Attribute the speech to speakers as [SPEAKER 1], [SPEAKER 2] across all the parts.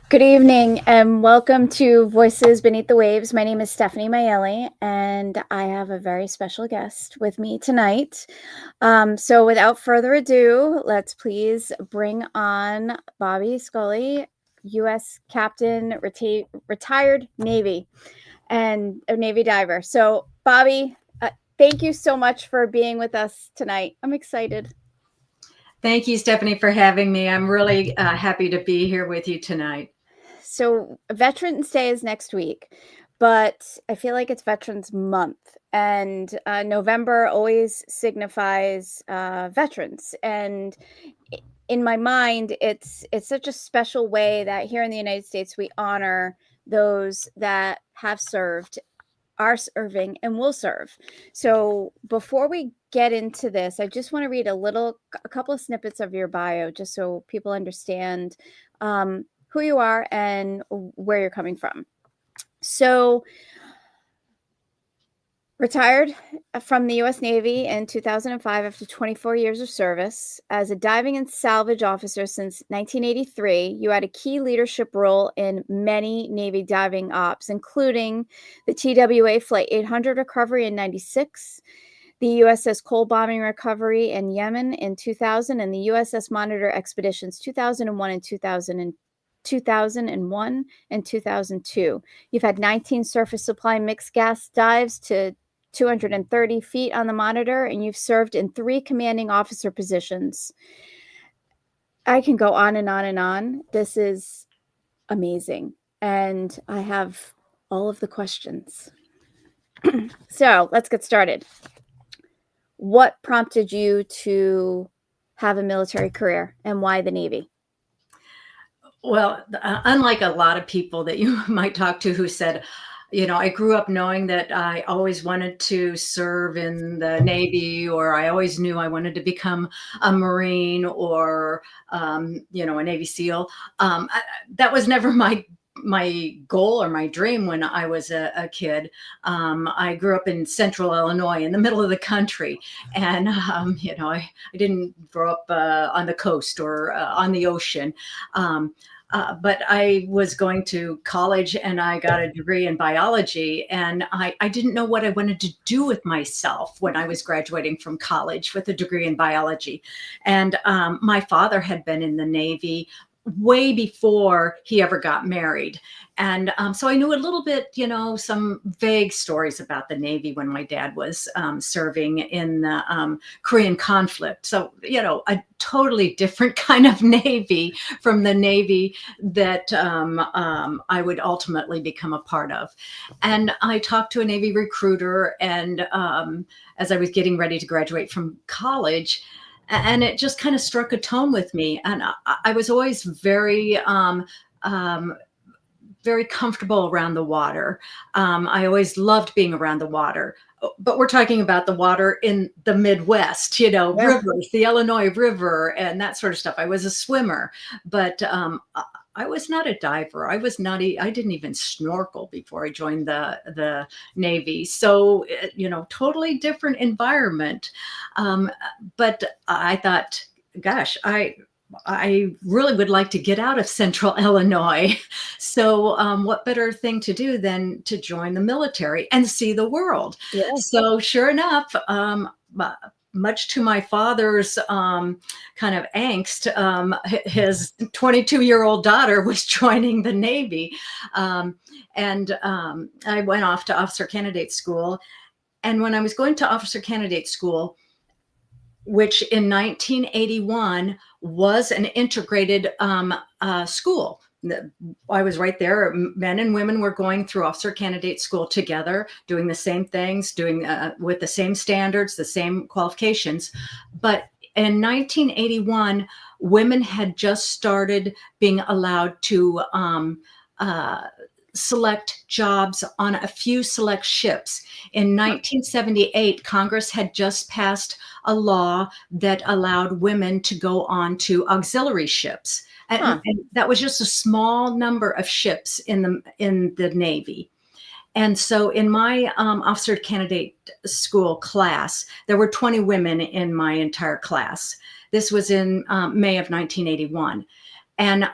[SPEAKER 1] Good evening and welcome to Voices Beneath the Waves. My name is Stephanie Miele and I have a very special guest with me tonight. So without further ado, let's please bring on Bobbie Scholley, U.S. Captain, retired Navy and a Navy diver. So Bobbie, thank you so much for being with us tonight. I'm excited.
[SPEAKER 2] Thank you, Stephanie, for having me. I'm really happy to be here with you tonight.
[SPEAKER 1] So Veterans Day is next week, but I feel like it's Veterans Month, and November always signifies veterans. And in my mind, it's such a special way that here in the United States we honor those that have served, are serving, and will serve. So before we get into this, I just want to read a couple of snippets of your bio, just so people understand who you are and where you're coming from. So, retired from the U.S. Navy in 2005 after 24 years of service. As a diving and salvage officer since 1983, you had a key leadership role in many Navy diving ops, including the TWA Flight 800 recovery in 96, the USS Cole bombing recovery in Yemen in 2000, and the USS Monitor expeditions 2001 and 2001 and 2002. You've had 19 surface supply mixed gas dives to 230 feet on the Monitor, and you've served in 3 commanding officer positions. I can go on and on and on. This is amazing. And I have all of the questions. So let's get started. What prompted you to have a military career and why the Navy?
[SPEAKER 2] Well, unlike a lot of people that you might talk to who said, I grew up knowing that I always wanted to serve in the Navy, or I always knew I wanted to become a Marine or, a Navy SEAL. That was never my goal or my dream when I was a kid. I grew up in central Illinois in the middle of the country. And, I didn't grow up on the coast or on the ocean. But I was going to college and I got a degree in biology, and I didn't know what I wanted to do with myself when I was graduating from college with a degree in biology. And my father had been in the Navy way before he ever got married. And so I knew a little bit, some vague stories about the Navy when my dad was serving in the Korean conflict. So, a totally different kind of Navy from the Navy that I would ultimately become a part of. And I talked to a Navy recruiter, and as I was getting ready to graduate from college, and it just kind of struck a tone with me. And I was always very comfortable around the water. I always loved being around the water. But we're talking about the water in the Midwest,
[SPEAKER 1] Yeah.
[SPEAKER 2] rivers, the Illinois River, and that sort of stuff. I was a swimmer, but I was not a diver. I didn't even snorkel before I joined the Navy. So, totally different environment. But I thought, gosh, I really would like to get out of central Illinois. So, what better thing to do than to join the military and see the world?
[SPEAKER 1] Yeah.
[SPEAKER 2] So, sure enough, much to my father's kind of angst, his 22-year-old daughter was joining the Navy. And I went off to officer candidate school. And when I was going to officer candidate school, which in 1981 was an integrated school. I was right there. Men and women were going through officer candidate school together, doing the same things, doing with the same standards, the same qualifications. But in 1981, women had just started being allowed to select jobs on a few select ships. In 1978, Congress had just passed a law that allowed women to go on to auxiliary ships. And that was just a small number of ships in the Navy. And so in my officer candidate school class, there were 20 women in my entire class. This was in May of 1981. And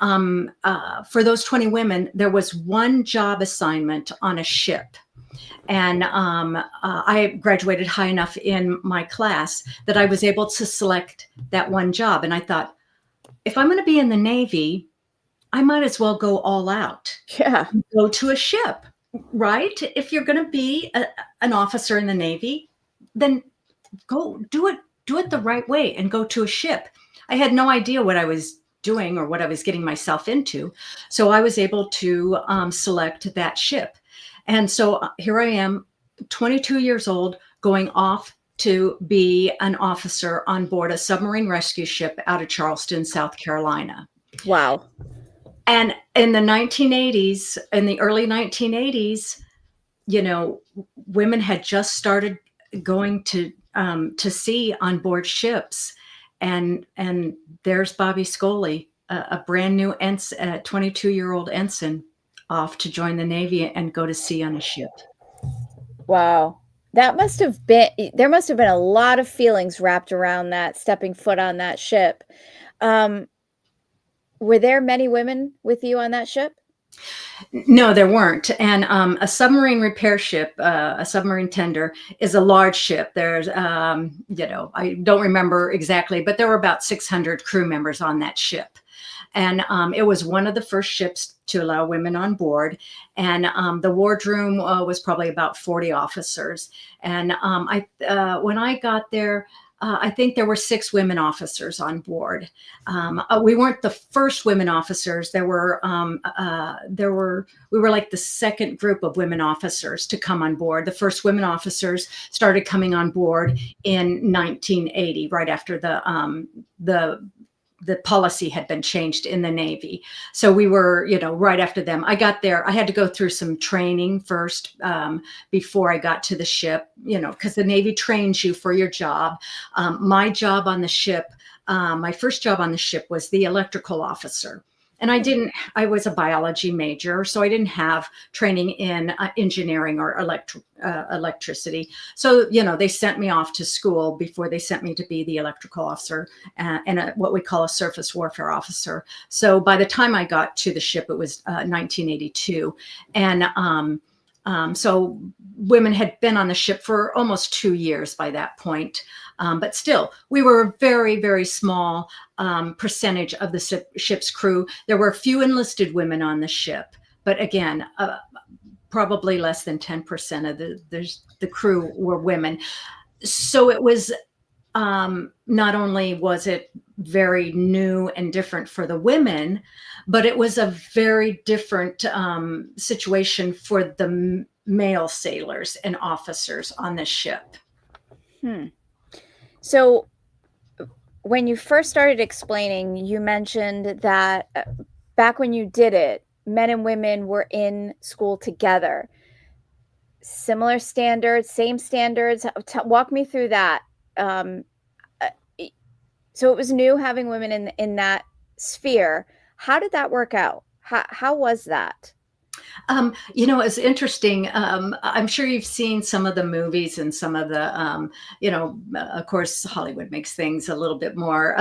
[SPEAKER 2] for those 20 women, there was one job assignment on a ship. And I graduated high enough in my class that I was able to select that one job. And I thought, if I'm going to be in the Navy, I might as well go all out.
[SPEAKER 1] Yeah.
[SPEAKER 2] Go to a ship, right? If you're going to be an officer in the Navy, then go do it the right way and go to a ship. I had no idea what I was doing or what I was getting myself into. So I was able to select that ship. And so here I am, 22 years old, going off to be an officer on board a submarine rescue ship out of Charleston, South Carolina.
[SPEAKER 1] Wow.
[SPEAKER 2] And in the 1980s, in the early 1980s, you know, women had just started going to sea on board ships. And there's Bobbie Scholley, a brand new 22-year-old ensign, off to join the Navy and go to sea on a ship.
[SPEAKER 1] Wow. There must have been a lot of feelings wrapped around that, stepping foot on that ship. Were there many women with you on that ship?
[SPEAKER 2] No, there weren't. And a submarine repair ship, a submarine tender, is a large ship. There's, I don't remember exactly, but there were about 600 crew members on that ship. And it was one of the first ships to allow women on board. And the wardroom was probably about 40 officers. And when I got there, I think there were 6 women officers on board. We weren't the first women officers. We were like the second group of women officers to come on board. The first women officers started coming on board in 1980, right after the policy had been changed in the Navy. So we were, right after them. I got there. I had to go through some training first before I got to the ship, because the Navy trains you for your job. My job on the ship, my first job on the ship was the electrical officer. And I was a biology major, so I didn't have training in engineering or electricity. So, they sent me off to school before they sent me to be the electrical officer and what we call a surface warfare officer. So by the time I got to the ship, it was 1982. And so women had been on the ship for almost 2 years by that point. But still, we were a very, very small percentage of the ship's crew. There were a few enlisted women on the ship, but again, probably less than 10% of the crew were women. So it was, not only was it very new and different for the women, but it was a very different situation for the male sailors and officers on the ship.
[SPEAKER 1] So when you first started explaining, you mentioned that back when you did it, men and women were in school together. Similar standards, same standards. Walk me through that. So it was new having women in that sphere. How did that work out? How was that?
[SPEAKER 2] It's interesting. I'm sure you've seen some of the movies and some of the, of course, Hollywood makes things a little bit more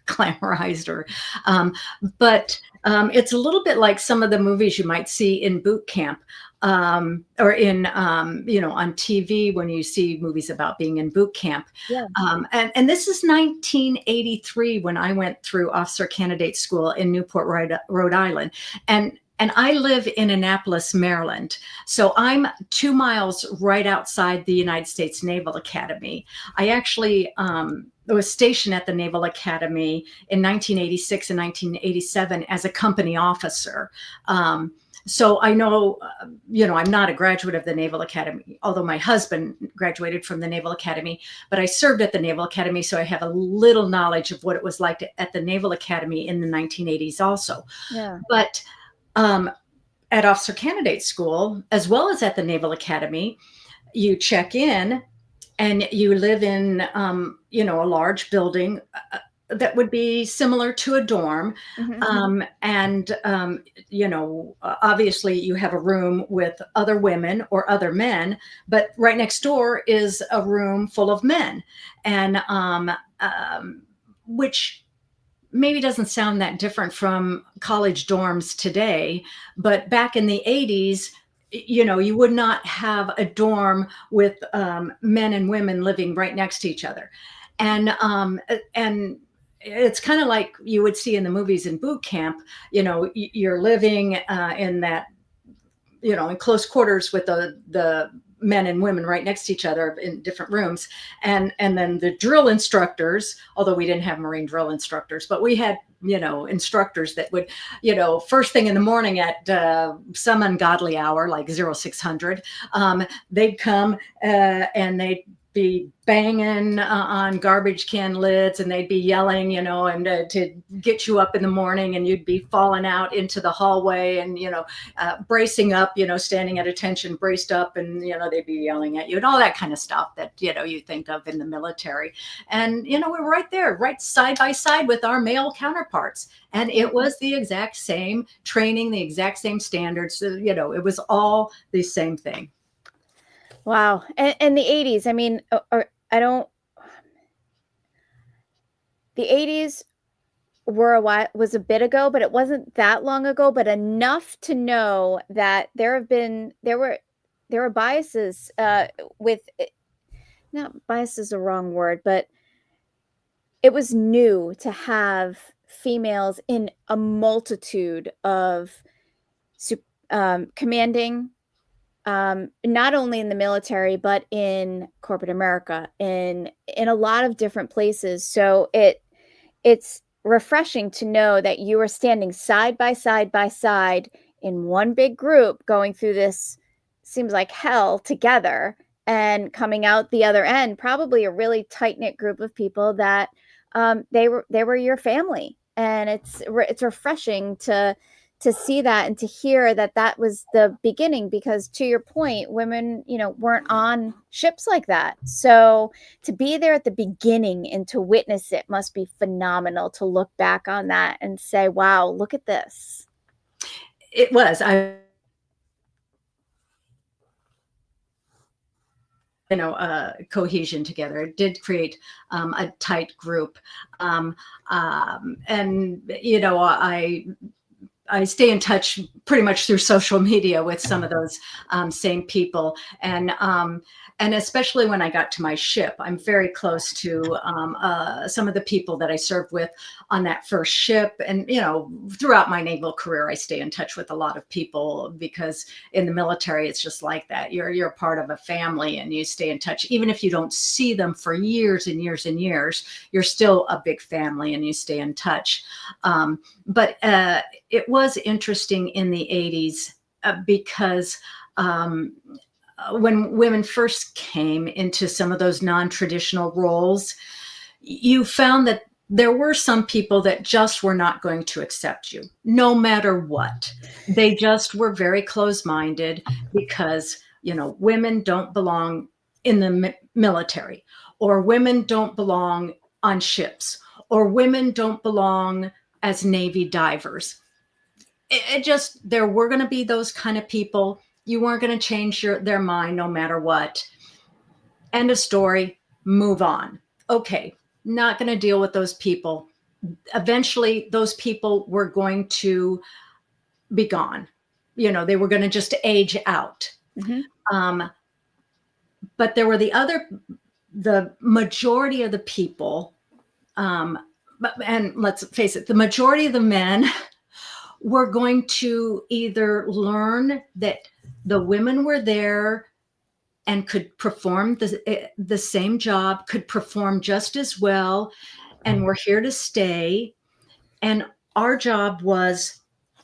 [SPEAKER 2] glamorized, but it's a little bit like some of the movies you might see in boot camp. Or in, on TV when you see movies about being in boot camp.
[SPEAKER 1] Yeah.
[SPEAKER 2] And this is 1983 when I went through officer candidate school in Newport, Rhode Island. And I live in Annapolis, Maryland. So I'm 2 miles right outside the United States Naval Academy. I actually was stationed at the Naval Academy in 1986 and 1987 as a company officer. So I know, I'm not a graduate of the Naval Academy, although my husband graduated from the Naval Academy, but I served at the Naval Academy. So I have a little knowledge of what it was like at the Naval Academy in the 1980s also.
[SPEAKER 1] Yeah.
[SPEAKER 2] But at officer candidate school, as well as at the Naval Academy, you check in and you live in, a large building that would be similar to a dorm. Obviously you have a room with other women or other men, but right next door is a room full of men, and which maybe doesn't sound that different from college dorms today, but back in the 80s, you would not have a dorm with men and women living right next to each other. And it's kind of like you would see in the movies in boot camp. You're living in that, in close quarters with the men and women right next to each other in different rooms. And then the drill instructors, although we didn't have Marine drill instructors, but we had, instructors that would, first thing in the morning at some ungodly hour, like 0600, they'd come and they'd be banging on garbage can lids, and they'd be yelling, and to get you up in the morning, and you'd be falling out into the hallway and, bracing up, standing at attention, braced up, and, they'd be yelling at you and all that kind of stuff that, you think of in the military. And, we're right there, right side by side with our male counterparts. And it was the exact same training, the exact same standards. So, it was all the same thing.
[SPEAKER 1] Wow. And the 80s, I mean, the 80s was a bit ago, but it wasn't that long ago, but enough to know that there were biases with, not bias is the wrong word, but it was new to have females in a multitude of commanding, not only in the military, but in corporate America, in a lot of different places. So it's refreshing to know that you are standing side by side in one big group, going through this, seems like hell, together, and coming out the other end, probably a really tight-knit group of people that they were your family. And it's refreshing to see that and to hear that was the beginning, because to your point, women, weren't on ships like that. So to be there at the beginning and to witness it must be phenomenal, to look back on that and say, wow, look at this.
[SPEAKER 2] It was. Cohesion together. It did create a tight group. And, I stay in touch pretty much through social media with some of those same people. And especially when I got to my ship, I'm very close to some of the people that I served with on that first ship. And, throughout my naval career, I stay in touch with a lot of people, because in the military, it's just like that. You're part of a family, and you stay in touch. Even if you don't see them for years and years and years, you're still a big family, and you stay in touch. But it was interesting in the 80s because when women first came into some of those non-traditional roles, you found that there were some people that just were not going to accept you, no matter what. They just were very close-minded because, women don't belong in the military, or women don't belong on ships, or women don't belong as Navy divers. There were going to be those kind of people. You weren't going to change their mind no matter what. End of story. Move on. Okay, not going to deal with those people. Eventually, those people were going to be gone. They were going to just age out. Mm-hmm. But there were the majority of the people, and let's face it, the majority of the men were going to either learn that the women were there and could perform the same job, could perform just as well, and were here to stay. And our job was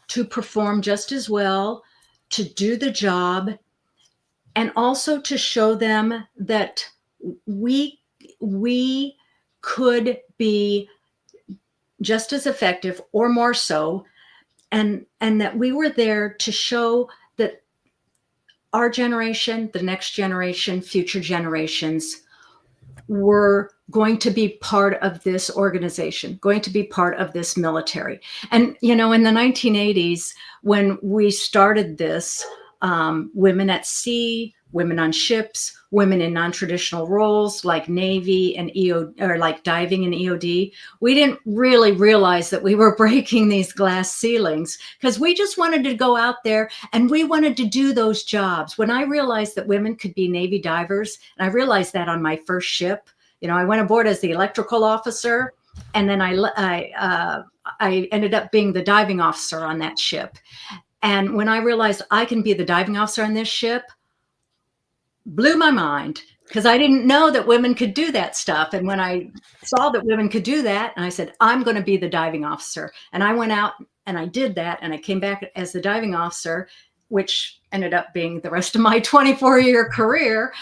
[SPEAKER 2] to perform just as well, to do the job, and also to show them that we could be just as effective or more so, and that we were there to show that our generation, the next generation, future generations were going to be part of this organization, going to be part of this military. And, in the 1980s, when we started this, Women at Sea women on ships, women in non-traditional roles like Navy and EO, or like diving and EOD. We didn't really realize that we were breaking these glass ceilings because we just wanted to go out there and we wanted to do those jobs. When I realized that women could be Navy divers, and I realized that on my first ship, I went aboard as the electrical officer, and then I ended up being the diving officer on that ship. And when I realized I can be the diving officer on this ship, blew my mind, because I didn't know that women could do that stuff. And when I saw that women could do that, and I said, I'm going to be the diving officer. And I went out and I did that. And I came back as the diving officer, which ended up being the rest of my 24-year career.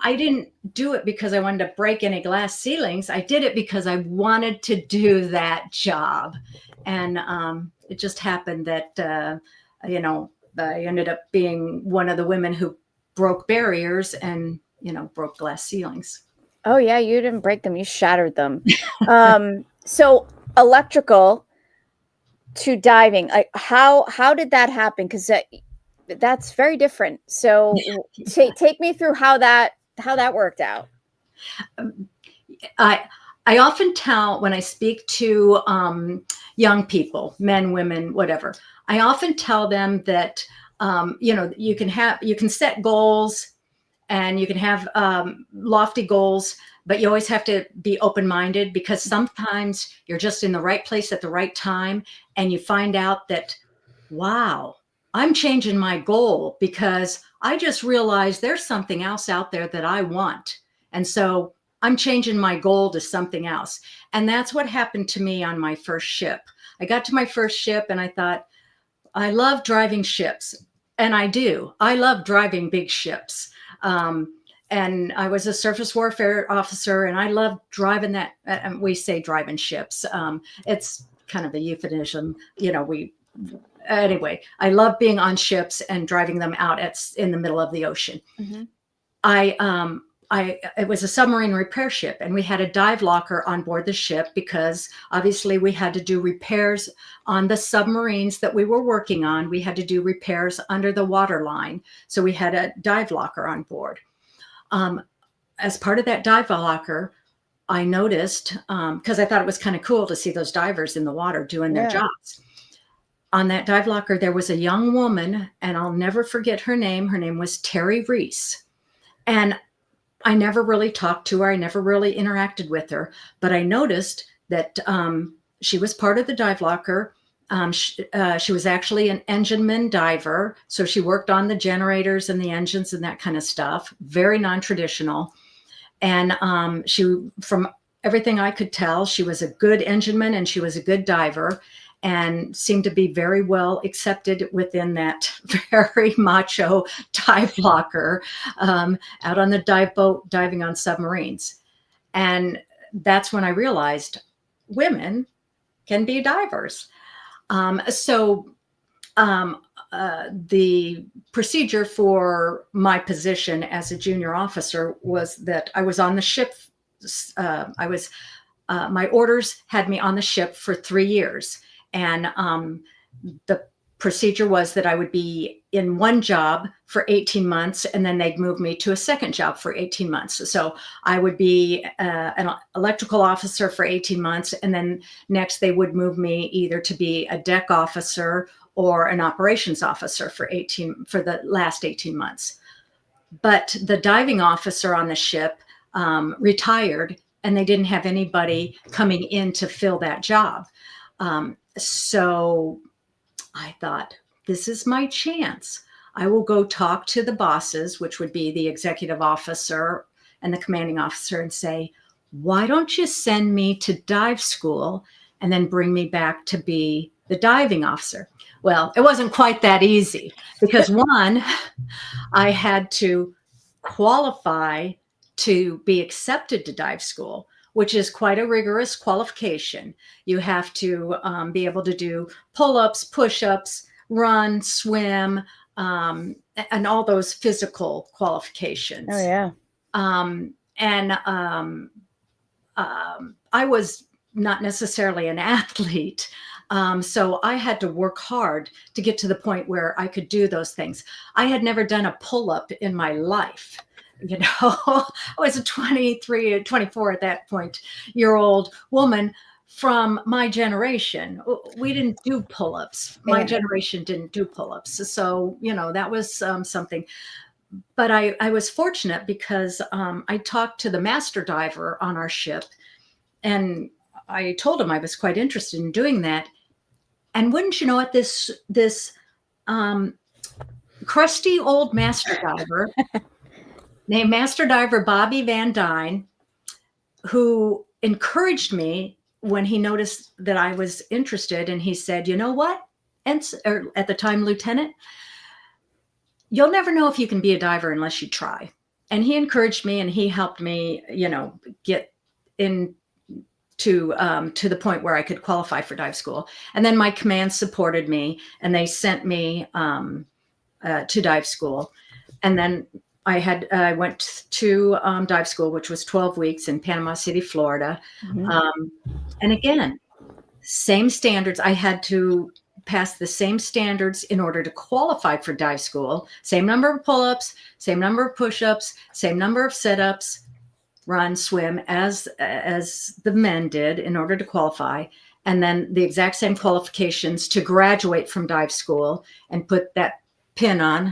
[SPEAKER 2] I didn't do it because I wanted to break any glass ceilings. I did it because I wanted to do that job. And it just happened that, I ended up being one of the women who broke barriers and, broke glass ceilings.
[SPEAKER 1] Oh yeah, you didn't break them, you shattered them. So electrical to diving, how did that happen? Because that's very different. So take me through how that worked out.
[SPEAKER 2] I often tell, when I speak to young people, men, women, whatever, I often tell them that you can set goals and you can have lofty goals, but you always have to be open-minded, because sometimes you're just in the right place at the right time and you find out that, wow, I'm changing my goal because I just realized there's something else out there that I want. And so I'm changing my goal to something else. And that's what happened to me on my first ship. I got to my first ship and I thought, I love driving ships. And I do. I love driving big ships. And I was a surface warfare officer, and I loved driving that. We say driving ships. It's kind of a euphemism. Anyway, I love being on ships and driving them out in the middle of the ocean. Mm-hmm. It was a submarine repair ship, and we had a dive locker on board the ship because obviously we had to do repairs on the submarines that we were working on. We had to do repairs under the waterline. So we had a dive locker on board. As part of that dive locker, I noticed, because I thought it was kind of cool to see those divers in the water doing their jobs. On that dive locker, there was a young woman, and I'll never forget her name. Her name was Terry Reese. And I never really talked to her. I never really interacted with her, but I noticed that she was part of the dive locker. She was actually an engineman diver. So she worked on the generators and the engines and that kind of stuff. Very non-traditional. And from everything I could tell, she was a good engineman and she was a good diver, and seemed to be very well accepted within that very macho dive locker, out on the dive boat, diving on submarines. And that's when I realized women can be divers. The procedure for my position as a junior officer was that I was on the ship. My orders had me on the ship for 3 years. And the procedure was that I would be in one job for 18 months, and then they'd move me to a second job for 18 months. So I would be an electrical officer for 18 months. And then next they would move me either to be a deck officer or an operations officer for the last 18 months. But the diving officer on the ship retired, and they didn't have anybody coming in to fill that job. So I thought, this is my chance. I will go talk to the bosses, which would be the executive officer and the commanding officer, and say, why don't you send me to dive school and then bring me back to be the diving officer? Well, it wasn't quite that easy, because one, I had to qualify to be accepted to dive school, which is quite a rigorous qualification. You have to be able to do pull-ups, push-ups, run, swim, and all those physical qualifications.
[SPEAKER 1] Oh, yeah.
[SPEAKER 2] I was not necessarily an athlete. So I had to work hard to get to the point where I could do those things. I had never done a pull-up in my life. I was a 23 or 24 at that point year old woman from my generation. We didn't do pull-ups. My
[SPEAKER 1] Yeah.
[SPEAKER 2] generation didn't do pull-ups. So, that was something. But I was fortunate because I talked to the master diver on our ship, and I told him I was quite interested in doing that. And wouldn't you know it, this crusty old master diver named Master Diver Bobbie Van Dyne, who encouraged me when he noticed that I was interested, and he said, "You know what? Or at the time, Lieutenant, you'll never know if you can be a diver unless you try." And he encouraged me, and he helped me, get in to the point where I could qualify for dive school. And then my command supported me, and they sent me to dive school. And then I went to dive school, which was 12 weeks in Panama City, Florida.
[SPEAKER 1] Mhm.
[SPEAKER 2] And again, same standards. I had to pass the same standards in order to qualify for dive school. Same number of pull-ups, same number of push-ups, same number of sit-ups, run, swim as the men did in order to qualify. And then the exact same qualifications to graduate from dive school and put that pin on.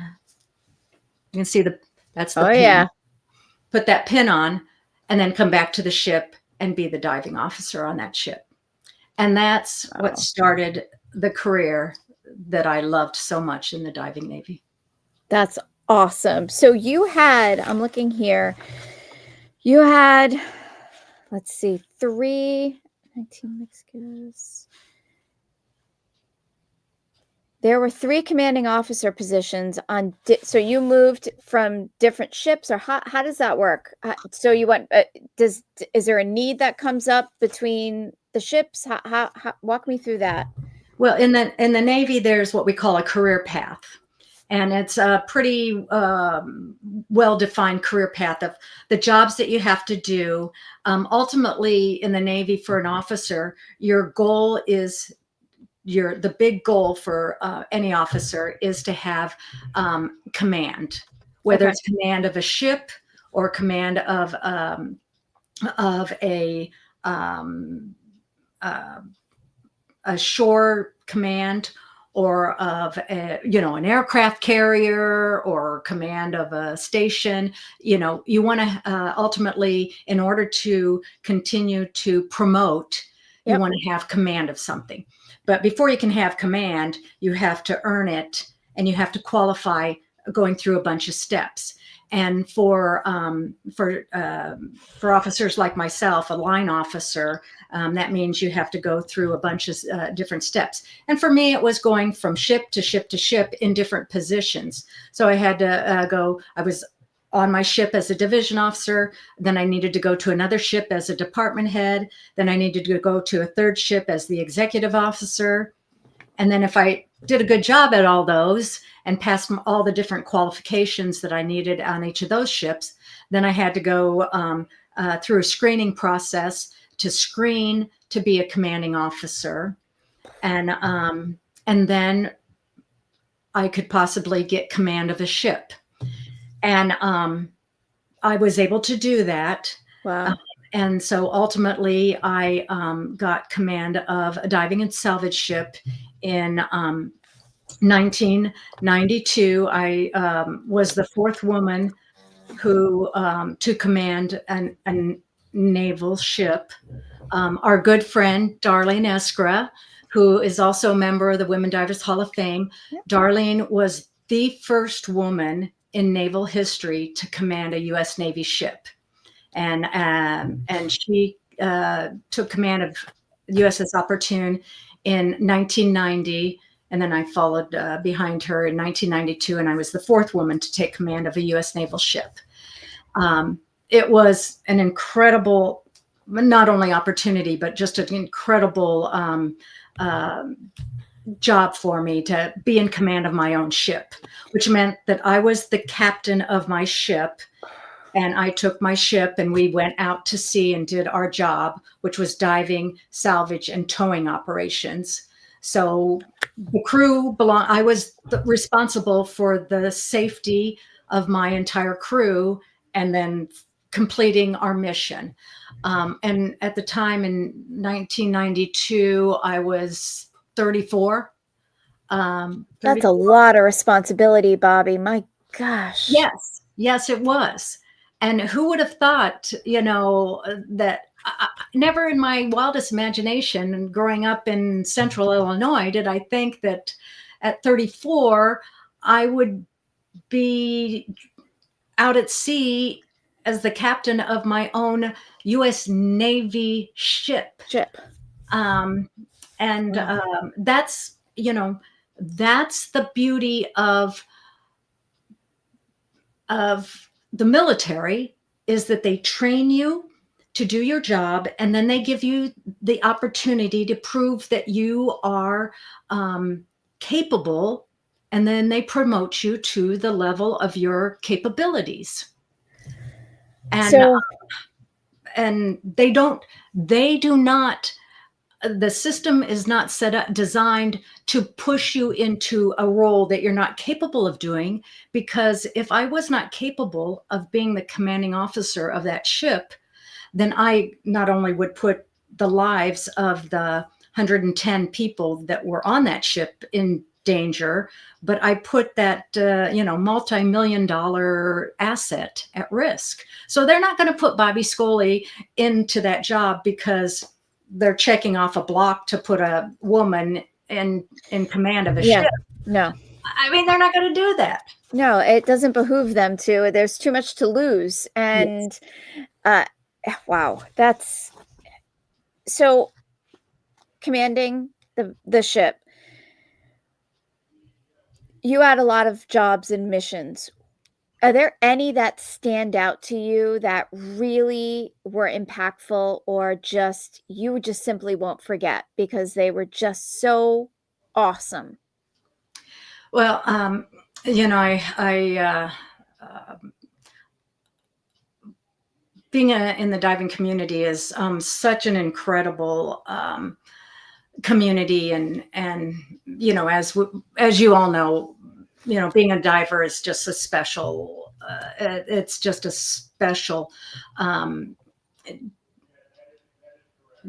[SPEAKER 2] You can see that's the
[SPEAKER 1] Oh
[SPEAKER 2] pin.
[SPEAKER 1] yeah.
[SPEAKER 2] Put that pin on, and then come back to the ship and be the diving officer on that ship. And that's what
[SPEAKER 1] Wow.
[SPEAKER 2] started the career that I loved so much in the diving Navy.
[SPEAKER 1] That's awesome. So I'm looking here. You had, let's see, 19 Mexicans. There were 3 commanding officer positions on. So you moved from different ships, or how does that work? So you went. Is there a need that comes up between the ships? How walk me through that.
[SPEAKER 2] Well, in the Navy, there's what we call a career path, and it's a pretty well-defined career path of the jobs that you have to do. Ultimately, in the Navy, for an officer, your goal is the big goal for any officer is to have command, whether it's command of a ship or command of a shore command, or of an aircraft carrier, or command of a station. You want to ultimately, in order to continue to promote, you want to have command of something. But before you can have command, you have to earn it, and you have to qualify going through a bunch of steps. And for officers like myself, a line officer, that means you have to go through a bunch of different steps. And for me, it was going from ship to ship to ship in different positions. So I had to I was on my ship as a division officer. Then I needed to go to another ship as a department head. Then I needed to go to a third ship as the executive officer. And then if I did a good job at all those and passed all the different qualifications that I needed on each of those ships, then I had to go through a screening process to screen to be a commanding officer. And then I could possibly get command of a ship. And I was able to do that.
[SPEAKER 1] Wow.
[SPEAKER 2] And so ultimately, I got command of a diving and salvage ship in 1992. I was the 4th woman who to command a naval ship. Our good friend, Darlene Eskra, who is also a member of the Women Divers Hall of Fame. Darlene was the first woman in naval history to command a U.S. Navy ship. And she took command of USS Opportune in 1990, and then I followed behind her in 1992, and I was the 4th woman to take command of a U.S. naval ship. It was an incredible, not only opportunity, but just an incredible job for me to be in command of my own ship, which meant that I was the captain of my ship. And I took my ship and we went out to sea and did our job, which was diving, salvage, and towing operations. So the crew I was responsible for the safety of my entire crew and then completing our mission. And at the time in 1992, I was 34.
[SPEAKER 1] That's a
[SPEAKER 2] 34.
[SPEAKER 1] lot of responsibility, Bobbie. My gosh.
[SPEAKER 2] Yes, it was. And who would have thought, that never in my wildest imagination growing up in central Illinois did I think that at 34 I would be out at sea as the captain of my own U.S. Navy ship. And
[SPEAKER 1] Wow.
[SPEAKER 2] that's the beauty of the military, is that they train you to do your job, and then they give you the opportunity to prove that you are capable, and then they promote you to the level of your capabilities.
[SPEAKER 1] So
[SPEAKER 2] And they do not, the system is not designed to push you into a role that you're not capable of doing, because if I was not capable of being the commanding officer of that ship, then I not only would put the lives of the 110 people that were on that ship in danger, but I put that multi-million-dollar asset at risk. So they're not going to put Bobbie Scholley into that job because they're checking off a block to put a woman in command of a ship.
[SPEAKER 1] No.
[SPEAKER 2] I mean, they're not going to do that.
[SPEAKER 1] No, it doesn't behoove them to. There's too much to lose. And wow, that's so commanding the ship. You had a lot of jobs and missions. Are there any that stand out to you that really were impactful, or just you just simply won't forget because they were just so awesome?
[SPEAKER 2] Well, I being in the diving community is such an incredible community, and as you all know, being a diver is just a special. It's just a special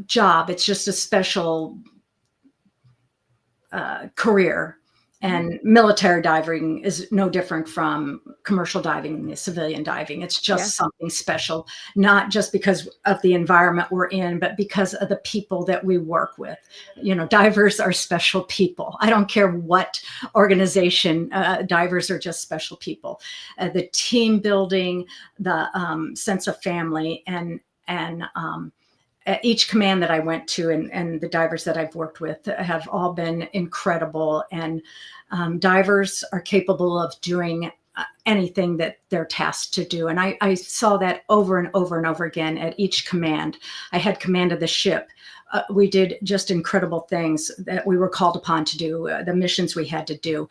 [SPEAKER 2] job. It's just a special career. And military diving is no different from commercial diving, civilian diving. It's just something special, not just because of the environment we're in, but because of the people that we work with. Divers are special people. I don't care what organization, divers are just special people. The team building, the sense of family, and each command that I went to, and the divers that I've worked with have all been incredible. And divers are capable of doing anything that they're tasked to do. And I saw that over and over and over again at each command. I had command of the ship. We did just incredible things that we were called upon to do, the missions we had to do.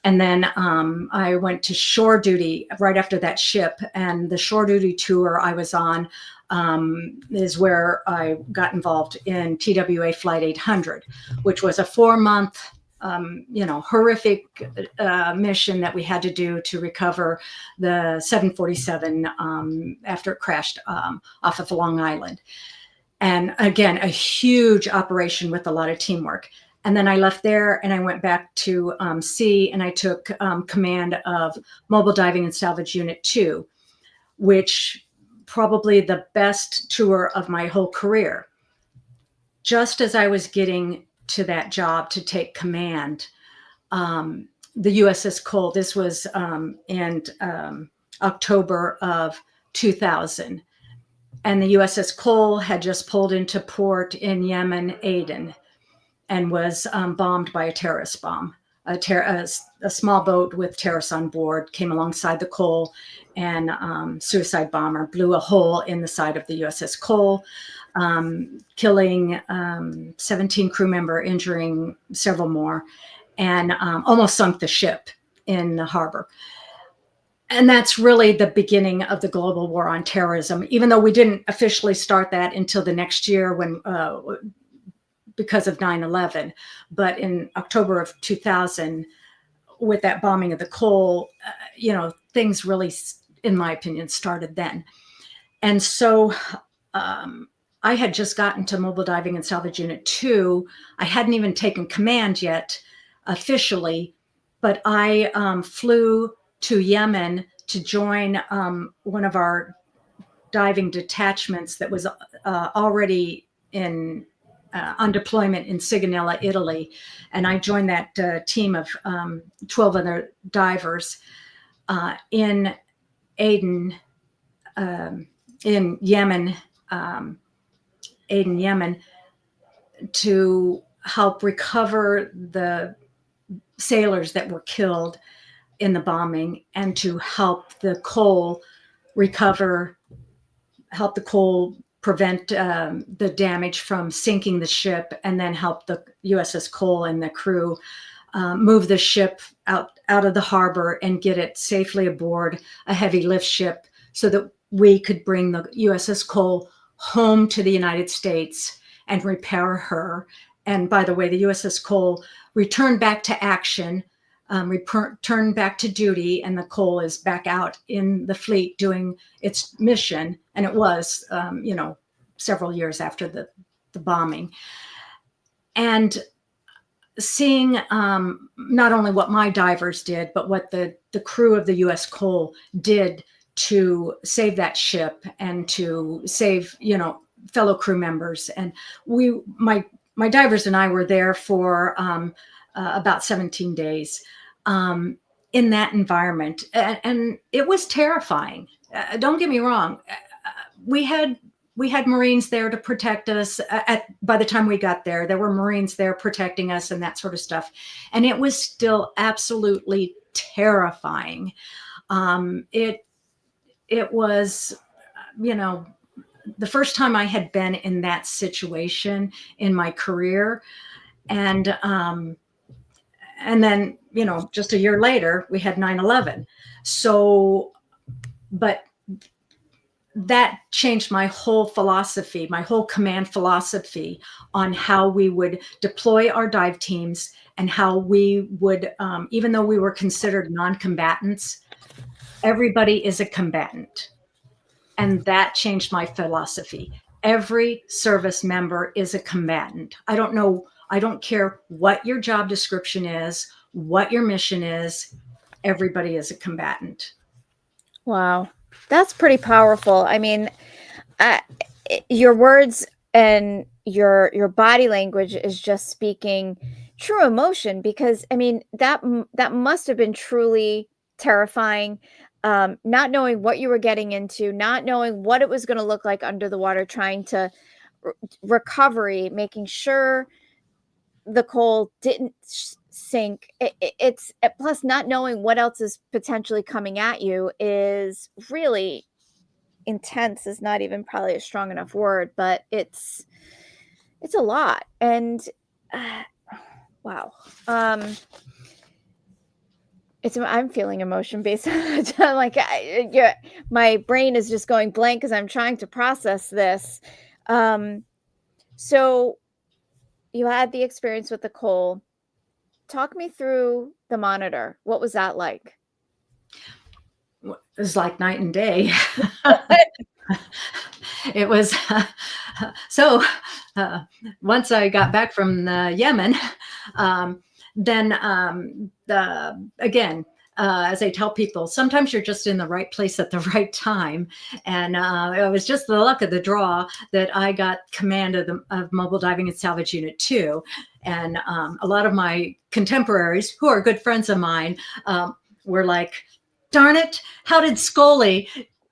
[SPEAKER 2] And then I went to shore duty right after that ship. And the shore duty tour I was on is where I got involved in TWA Flight 800, which was a 4-month, horrific mission that we had to do to recover the 747 after it crashed off of Long Island. And again, a huge operation with a lot of teamwork. And then I left there and I went back to sea, and I took command of Mobile Diving and Salvage Unit 2, which probably the best tour of my whole career. Just as I was getting to that job to take command, the USS Cole, this was in October of 2000, and the USS Cole had just pulled into port in Yemen, Aden, and was bombed by a terrorist bomb. A small boat with terrorists on board came alongside the Cole, and suicide bomber blew a hole in the side of the USS Cole, killing 17 crew member, injuring several more, and almost sunk the ship in the harbor. And that's really the beginning of the global war on terrorism, even though we didn't officially start that until the next year when because of 9/11. But in October of 2000, with that bombing of the Cole, things really, in my opinion, started then. And so I had just gotten to Mobile Diving and Salvage Unit 2. I hadn't even taken command yet officially, but I flew to Yemen to join one of our diving detachments that was already on deployment in Sigonella, Italy. And I joined that team of 12 other divers in Aden, in Yemen, Aden, Yemen, to help recover the sailors that were killed in the bombing and to help the Cole recover, help the Cole prevent the damage from sinking the ship, and then help the USS Cole and the crew move the ship out of the harbor and get it safely aboard a heavy lift ship so that we could bring the USS Cole home to the United States and repair her. And by the way, the USS Cole returned back to action, returned back to duty, and the Cole is back out in the fleet doing its mission. And it was, several years after the bombing. And seeing not only what my divers did, but what the crew of the US Cole did to save that ship and to save, fellow crew members. And my divers and I were there for about 17 days in that environment. And it was terrifying. Don't get me wrong. We had Marines there to protect us. By the time we got there, there were Marines there protecting us and that sort of stuff. And it was still absolutely terrifying. It was, the first time I had been in that situation in my career. And then, just a year later, we had 9/11. So, but that changed my whole philosophy, my whole command philosophy on how we would deploy our dive teams and how we would, even though we were considered non-combatants, everybody is a combatant. And that changed my philosophy. Every service member is a combatant. I don't care what your job description is, what your mission is, everybody is a combatant.
[SPEAKER 1] Wow. That's pretty powerful. I mean, your words and your body language is just speaking true emotion, because I mean, that must have been truly terrifying. Not knowing what you were getting into, not knowing what it was going to look like under the water, trying to recovery, making sure the Cole didn't sink. It's plus not knowing what else is potentially coming at you is really intense. Is not even probably a strong enough word, but it's a lot. And wow. I'm feeling emotion based on like my brain is just going blank because I'm trying to process this. So you had the experience with the Cole. Talk me through the monitor. What was that like?
[SPEAKER 2] It was like night and day. It was so once I got back from Yemen, then again, as I tell people, sometimes you're just in the right place at the right time. And it was just the luck of the draw that I got command of Mobile Diving and Salvage Unit 2. And a lot of my contemporaries, who are good friends of mine, were like, darn it, how did Scholley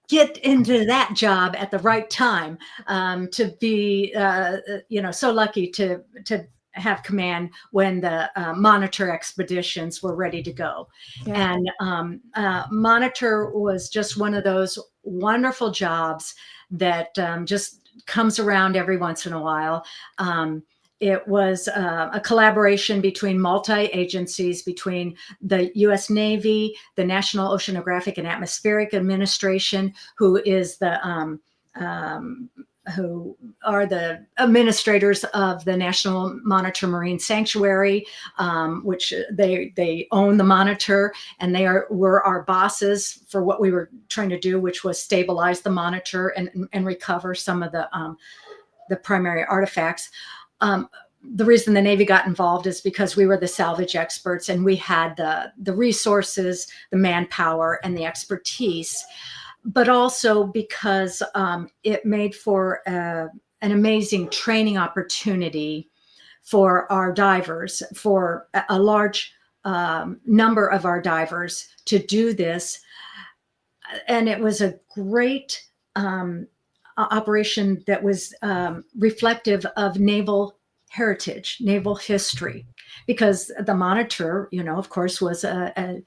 [SPEAKER 2] get into that job at the right time, to be, so lucky to have command when the monitor expeditions were ready to go. Yeah. And monitor was just one of those wonderful jobs that just comes around every once in a while. It was a collaboration between multi-agencies, between the U.S. Navy, the National Oceanographic and Atmospheric Administration, who is the who are the administrators of the National Monitor Marine Sanctuary, which they own the monitor, and were our bosses for what we were trying to do, which was stabilize the monitor and recover some of the primary artifacts. The reason the Navy got involved is because we were the salvage experts, and we had the resources, the manpower, and the expertise, but also because it made for an amazing training opportunity for our divers, for a large number of our divers to do this. And it was a great operation that was reflective of naval heritage, naval history, because the monitor, of course, was a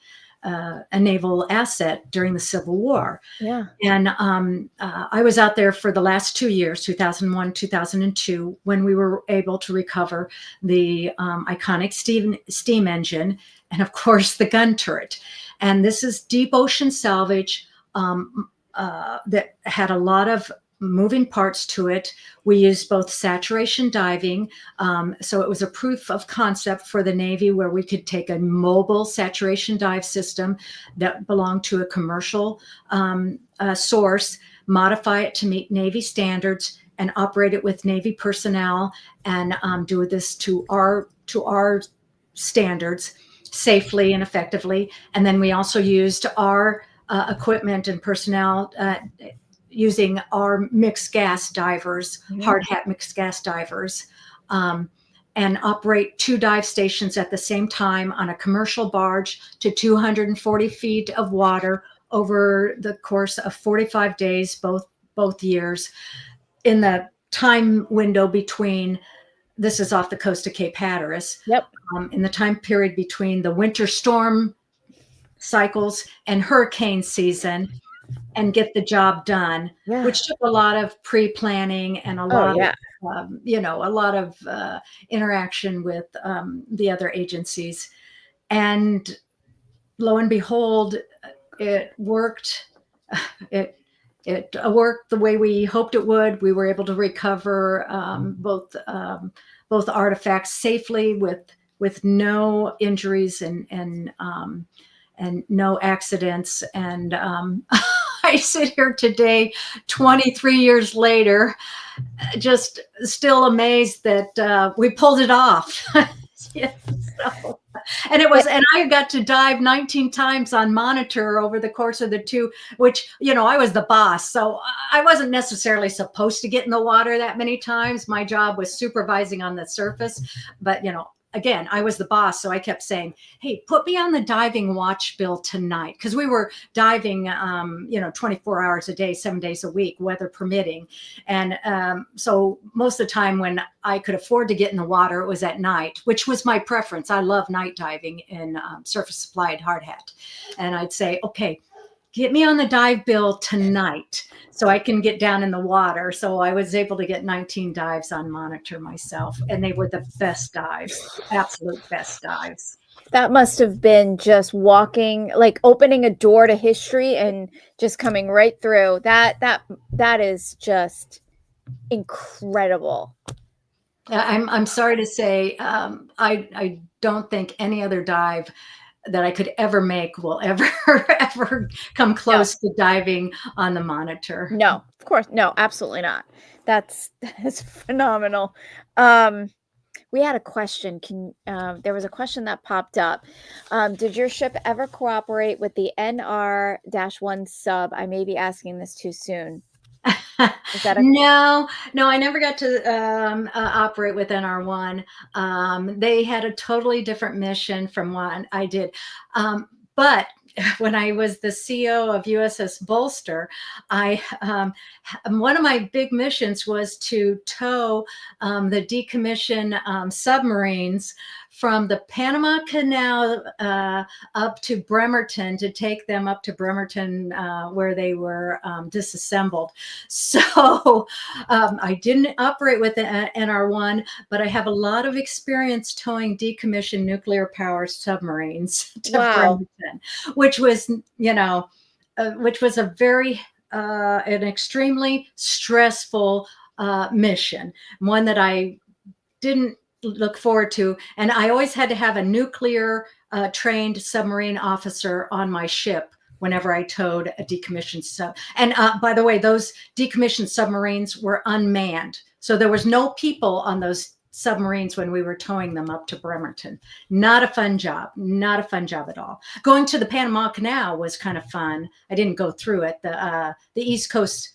[SPEAKER 2] naval asset during the Civil War.
[SPEAKER 1] Yeah.
[SPEAKER 2] And I was out there for the last 2 years, 2001, 2002, when we were able to recover the iconic steam engine and, of course, the gun turret. And this is deep ocean salvage that had a lot of moving parts to it. We used both saturation diving. So it was a proof of concept for the Navy, where we could take a mobile saturation dive system that belonged to a commercial source, modify it to meet Navy standards, and operate it with Navy personnel, and do this to our standards safely and effectively. And then we also used our equipment and personnel using our mixed gas divers, hard hat mixed gas divers, and operate 2 dive stations at the same time on a commercial barge to 240 feet of water over the course of 45 days, both years, in the time window between, this is off the coast of Cape Hatteras, in the time period between the winter storm cycles and hurricane season, and get the job done, which took a lot of pre-planning and a lot of interaction with the other agencies. And lo and behold, it worked. It worked the way we hoped it would. We were able to recover both artifacts safely with no injuries and no accidents. And I sit here today, 23 years later, just still amazed that we pulled it off. And I got to dive 19 times on monitor over the course of the 2, which, I was the boss. So I wasn't necessarily supposed to get in the water that many times. My job was supervising on the surface, but, again, I was the boss. So I kept saying, hey, put me on the diving watch bill tonight. Cause we were diving, 24 hours a day, 7 days a week, weather permitting. And so most of the time when I could afford to get in the water, it was at night, which was my preference. I love night diving in surface supplied hard hat. And I'd say, okay, get me on the dive bill tonight so I can get down in the water. So I was able to get 19 dives on monitor myself, and they were the best dives, absolute best dives.
[SPEAKER 1] That must have been just walking, like opening a door to history and just coming right through. That is just incredible.
[SPEAKER 2] I'm sorry to say, I don't think any other dive that I could ever make will ever come close to diving on the monitor.
[SPEAKER 1] No, of course. No, absolutely not. That's phenomenal. We had a question. There was a question that popped up. Did your ship ever cooperate with the NR-1 sub? I may be asking this too soon.
[SPEAKER 2] No, I never got to operate with NR1. They had a totally different mission from what I did. But when I was the CO of USS Bolster, one of my big missions was to tow the decommissioned submarines from the Panama Canal up to Bremerton, to take them up to Bremerton where they were disassembled. So I didn't operate with the NR1, but I have a lot of experience towing decommissioned nuclear power submarines to Bremerton, which was, which was a very an extremely stressful mission, one that I didn't look forward to. And I always had to have a nuclear trained submarine officer on my ship whenever I towed a decommissioned sub. And by the way, those decommissioned submarines were unmanned. So there was no people on those submarines when we were towing them up to Bremerton. Not a fun job, not a fun job at all. Going to the Panama Canal was kind of fun. I didn't go through it. The East Coast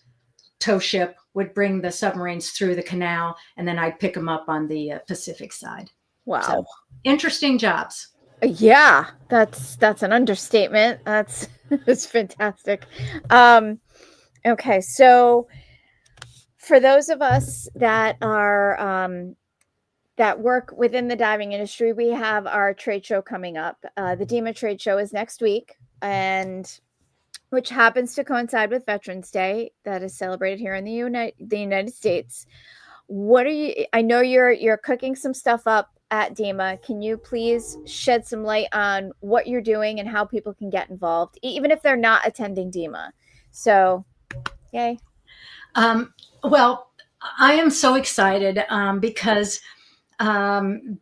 [SPEAKER 2] tow ship would bring the submarines through the canal, and then I'd pick them up on the Pacific side.
[SPEAKER 1] Wow.
[SPEAKER 2] So, interesting jobs.
[SPEAKER 1] Yeah, that's an understatement. That's fantastic. Okay, so for those of us that are that work within the diving industry, we have our trade show coming up. The DEMA trade show is next week, and which happens to coincide with Veterans Day, that is celebrated here in the United States. What are you? I know you're cooking some stuff up at DEMA. Can you please shed some light on what you're doing and how people can get involved, even if they're not attending DEMA? So, yay.
[SPEAKER 2] Well, I am so excited because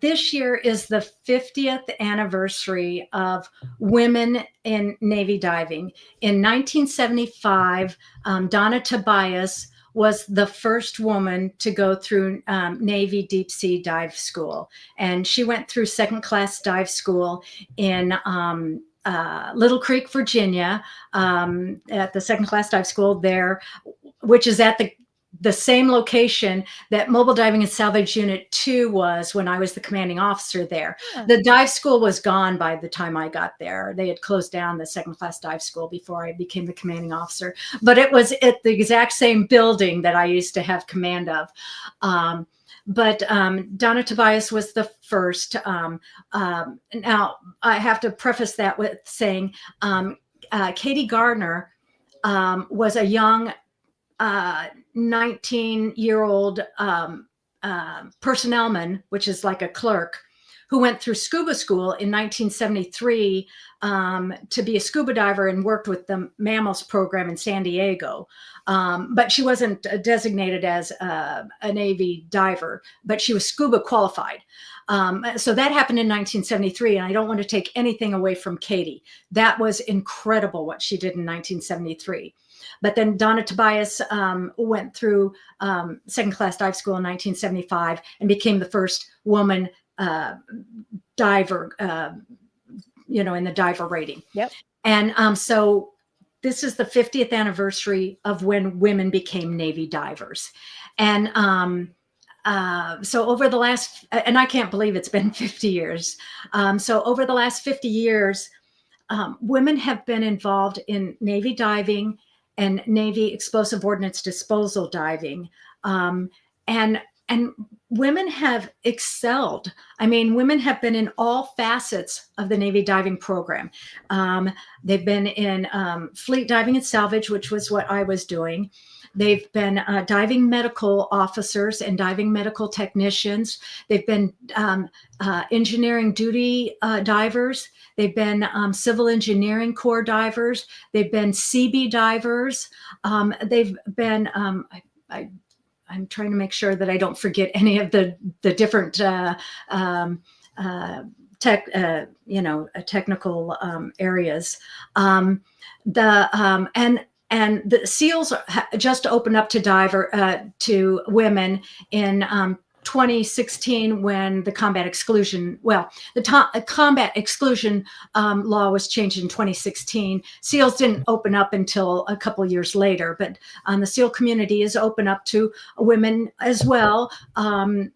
[SPEAKER 2] this year is the 50th anniversary of women in Navy diving. In 1975, Donna Tobias was the first woman to go through Navy deep sea dive school. And she went through second class dive school in Little Creek, Virginia, at the second class dive school there, which is at the same location that Mobile Diving and Salvage Unit 2 was when I was the commanding officer there. Yeah. The dive school was gone by the time I got there. They had closed down the second class dive school before I became the commanding officer, but it was at the exact same building that I used to have command of. But Donna Tobias was the first. Now, I have to preface that with saying Katie Gardner was a young 19-year-old personnelman, which is like a clerk, who went through scuba school in 1973 to be a scuba diver and worked with the mammals program in San Diego. But she wasn't designated as a Navy diver, but she was scuba qualified. So that happened in 1973, and I don't want to take anything away from Katie. That was incredible what she did in 1973. But then Donna Tobias went through second class dive school in 1975 and became the first woman diver, in the diver rating. Yep. And so this is the 50th anniversary of when women became Navy divers. And so over the last, and I can't believe it's been 50 years. So over the last 50 years, women have been involved in Navy diving and Navy explosive ordnance disposal diving. And women have excelled. I mean, women have been in all facets of the Navy diving program. They've been in fleet diving and salvage, which was what I was doing. They've been diving medical officers and diving medical technicians. They've been engineering duty divers. They've been civil engineering corps divers. They've been CB divers. They've been, I'm trying to make sure that I don't forget any of the different technical areas. And the SEALs just opened up to women in 2016 when the combat exclusion law was changed in 2016. SEALs didn't open up until a couple years later, but the SEAL community is open up to women as well. And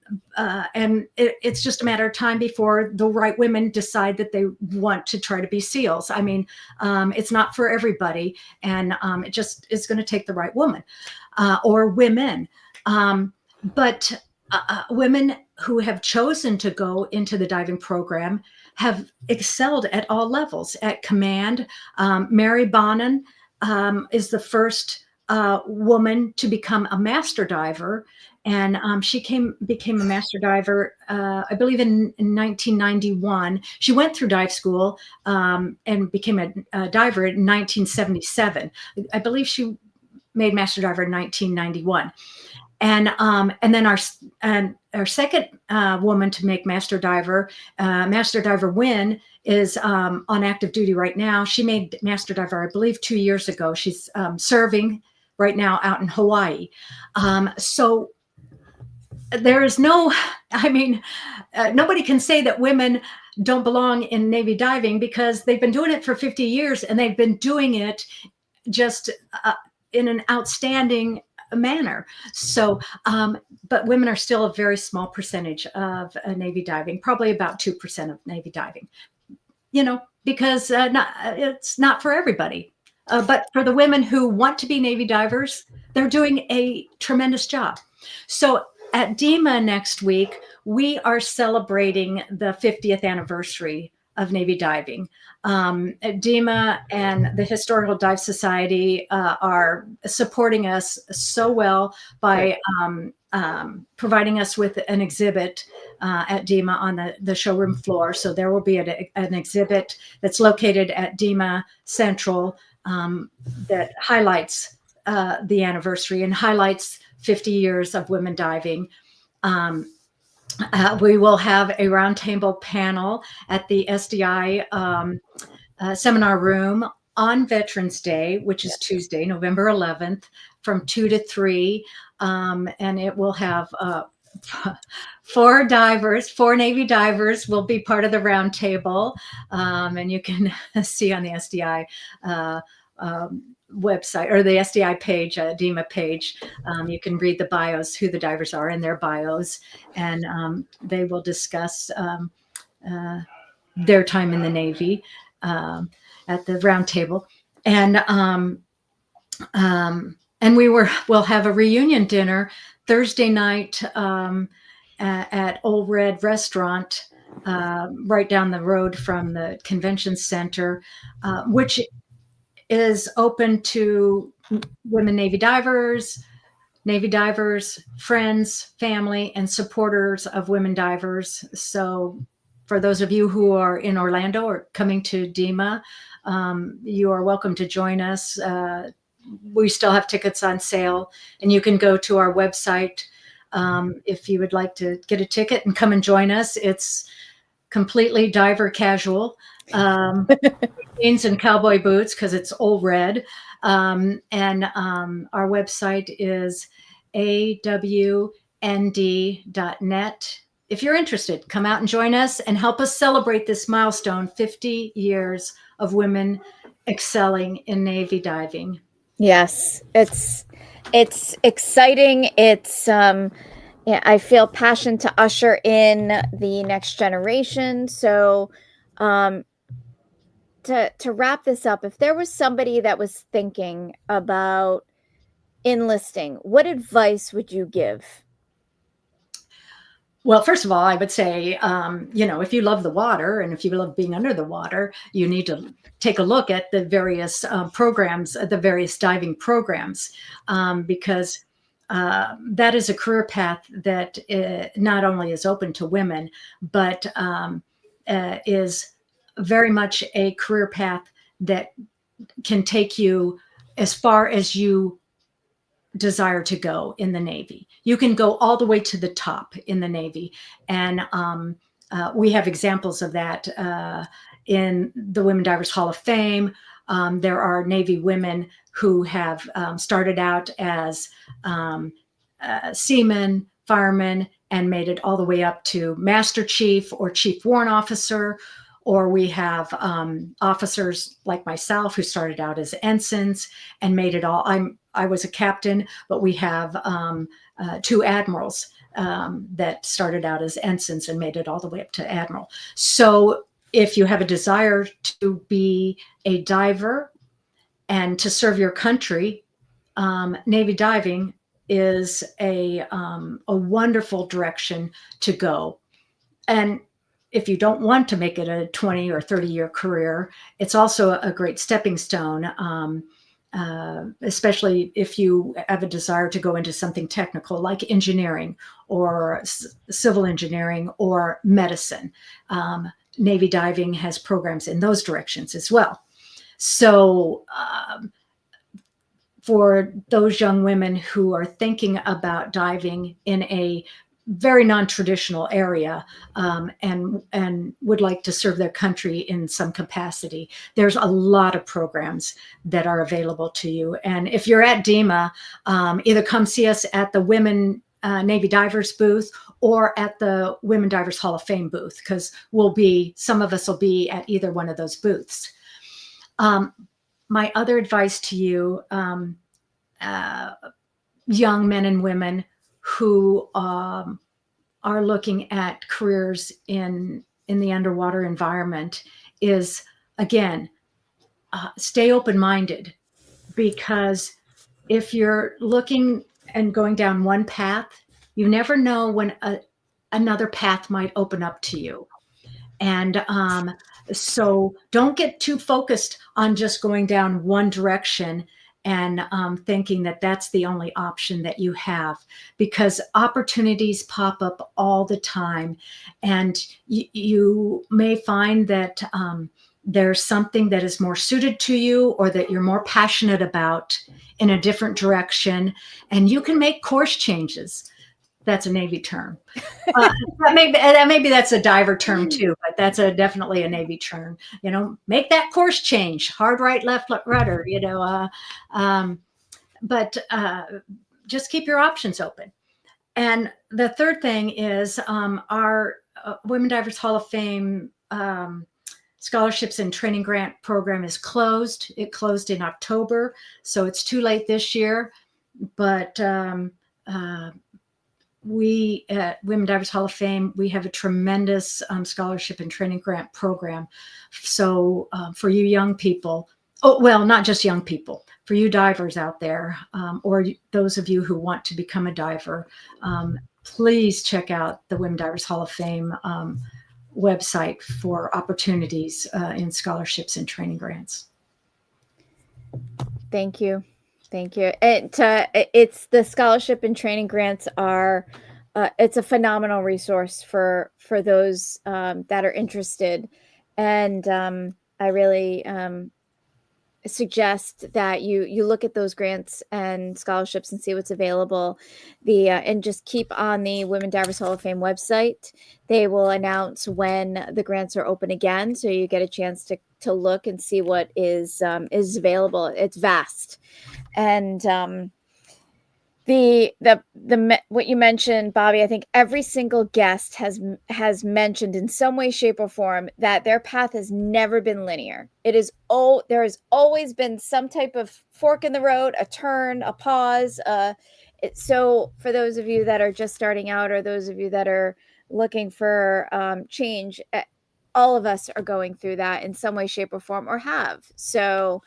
[SPEAKER 2] it's just a matter of time before the right women decide that they want to try to be SEALs. I mean, it's not for everybody, and it just is going to take the right woman or women. But women who have chosen to go into the diving program have excelled at all levels. At command, Mary Bonin is the first woman to become a master diver, and she became a master diver, I believe, in 1991. She went through dive school and became a diver in 1977. I believe she made master diver in 1991. And then our second woman to make Master Diver Wynn, is on active duty right now. She made Master Diver, I believe, 2 years ago. She's serving right now out in Hawaii. So there is no, nobody can say that women don't belong in Navy diving, because they've been doing it for 50 years and they've been doing it just in an outstanding manner. So, but women are still a very small percentage of Navy diving, probably about 2% of Navy diving, because it's not for everybody. But for the women who want to be Navy divers, they're doing a tremendous job. So at DEMA next week, we are celebrating the 50th anniversary of Navy diving. DEMA and the Historical Dive Society are supporting us so well by providing us with an exhibit at DEMA on the showroom floor. So there will be an exhibit that's located at DEMA Central that highlights the anniversary and highlights 50 years of women diving. We will have a roundtable panel at the SDI seminar room on Veterans Day, which is Tuesday, November 11th, from 2 to 3. And it will have 4 Navy divers will be part of the roundtable. And you can see on the SDI website, or the SDI page, DEMA page, you can read the bios, who the divers are and their bios, and they will discuss their time in the Navy at the roundtable. And we'll have a reunion dinner Thursday night at Old Red Restaurant, right down the road from the convention center, which is open to women Navy divers, friends, family, and supporters of women divers. So for those of you who are in Orlando or coming to DEMA, you are welcome to join us. We still have tickets on sale, and you can go to our website if you would like to get a ticket and come and join us. It's completely diver casual. Jeans and cowboy boots, because it's Old Red. And our website is awnd.net. If you're interested, come out and join us and help us celebrate this milestone, 50 years of women excelling in Navy diving.
[SPEAKER 1] Yes, it's exciting. It's I feel passion to usher in the next generation. So to wrap this up, if there was somebody that was thinking about enlisting, what advice would you give?
[SPEAKER 2] Well, first of all, I would say, if you love the water and if you love being under the water, you need to take a look at the various programs, the various diving programs, because that is a career path that not only is open to women, but is very much a career path that can take you as far as you desire to go in the Navy. You can go all the way to the top in the Navy. And we have examples of that in the Women Divers Hall of Fame. There are Navy women who have started out as seamen, firemen, and made it all the way up to Master Chief or Chief Warrant Officer. Or we have officers like myself who started out as ensigns and made it all. I was a captain, but we have 2 admirals that started out as ensigns and made it all the way up to admiral. So if you have a desire to be a diver and to serve your country, Navy diving is a wonderful direction to go. And if you don't want to make it a 20 or 30-year career, it's also a great stepping stone, especially if you have a desire to go into something technical like engineering or civil engineering or medicine. Navy diving has programs in those directions as well. So for those young women who are thinking about diving in a very non-traditional area, and would like to serve their country in some capacity. There's a lot of programs that are available to you. And if you're at DEMA, either come see us at the Women Navy Divers booth or at the Women Divers Hall of Fame booth, because some of us will be at either one of those booths. My other advice to you, young men and women who are looking at careers in the underwater environment, is, again, stay open-minded, because if you're looking and going down one path, you never know when another path might open up to you. And so don't get too focused on just going down one direction and thinking that that's the only option that you have, because opportunities pop up all the time. And you may find that there's something that is more suited to you, or that you're more passionate about in a different direction, and you can make course changes. That's a Navy term. Maybe that's a diver term too, but that's definitely a Navy term. Make that course change, hard right, left rudder. But just keep your options open. And the third thing is our Women Divers Hall of Fame scholarships and training grant program is closed. It closed in October, so it's too late this year. But we at Women Divers Hall of Fame, we have a tremendous scholarship and training grant program. So for you young people, not just young people, for you divers out there, or those of you who want to become a diver, please check out the Women Divers Hall of Fame website for opportunities in scholarships and training grants.
[SPEAKER 1] Thank you. Thank you. It's the scholarship and training grants are, it's a phenomenal resource for those that are interested. And I really suggest that you look at those grants and scholarships and see what's available. And just keep on the Women Divers Hall of Fame website. They will announce when the grants are open again, so you get a chance to look and see what is available. It's vast. And what you mentioned, Bobbie, I think every single guest has mentioned in some way, shape, or form that their path has never been linear. There has always been some type of fork in the road, a turn, a pause. So for those of you that are just starting out, or those of you that are looking for change, all of us are going through that in some way, shape, or form, or have. So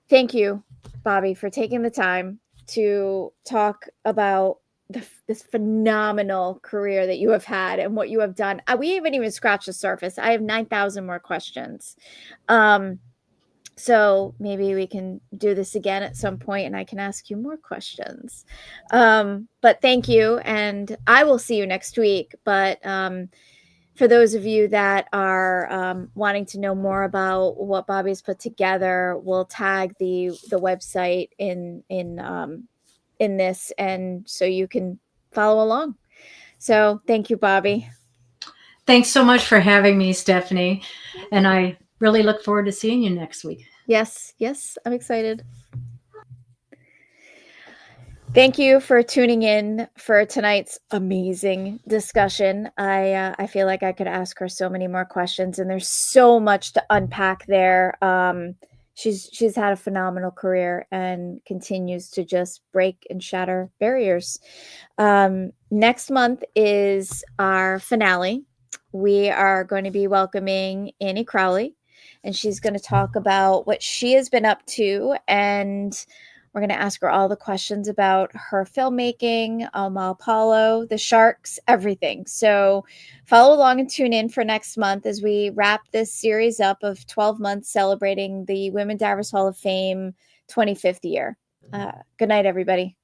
[SPEAKER 1] thank you, Bobbie, for taking the time to talk about this phenomenal career that you have had and what you have done. We haven't even scratched the surface. I have 9,000 more questions. So maybe we can do this again at some point and I can ask you more questions. But thank you. And I will see you next week. But for those of you that are wanting to know more about what Bobbie's put together, we'll tag the website in this, and so you can follow along. So thank you, Bobbie.
[SPEAKER 2] Thanks so much for having me, Stephanie. And I really look forward to seeing you next week.
[SPEAKER 1] Yes, I'm excited. Thank you for tuning in for tonight's amazing discussion. I feel like I could ask her so many more questions, and there's so much to unpack there. She's had a phenomenal career and continues to just break and shatter barriers. Next month is our finale. We are going to be welcoming Annie Crowley, and she's going to talk about what she has been up to, and we're going to ask her all the questions about her filmmaking, Apollo, the sharks, everything. So follow along and tune in for next month as we wrap this series up of 12 months celebrating the Women Divers Hall of Fame 25th year. Good night, everybody.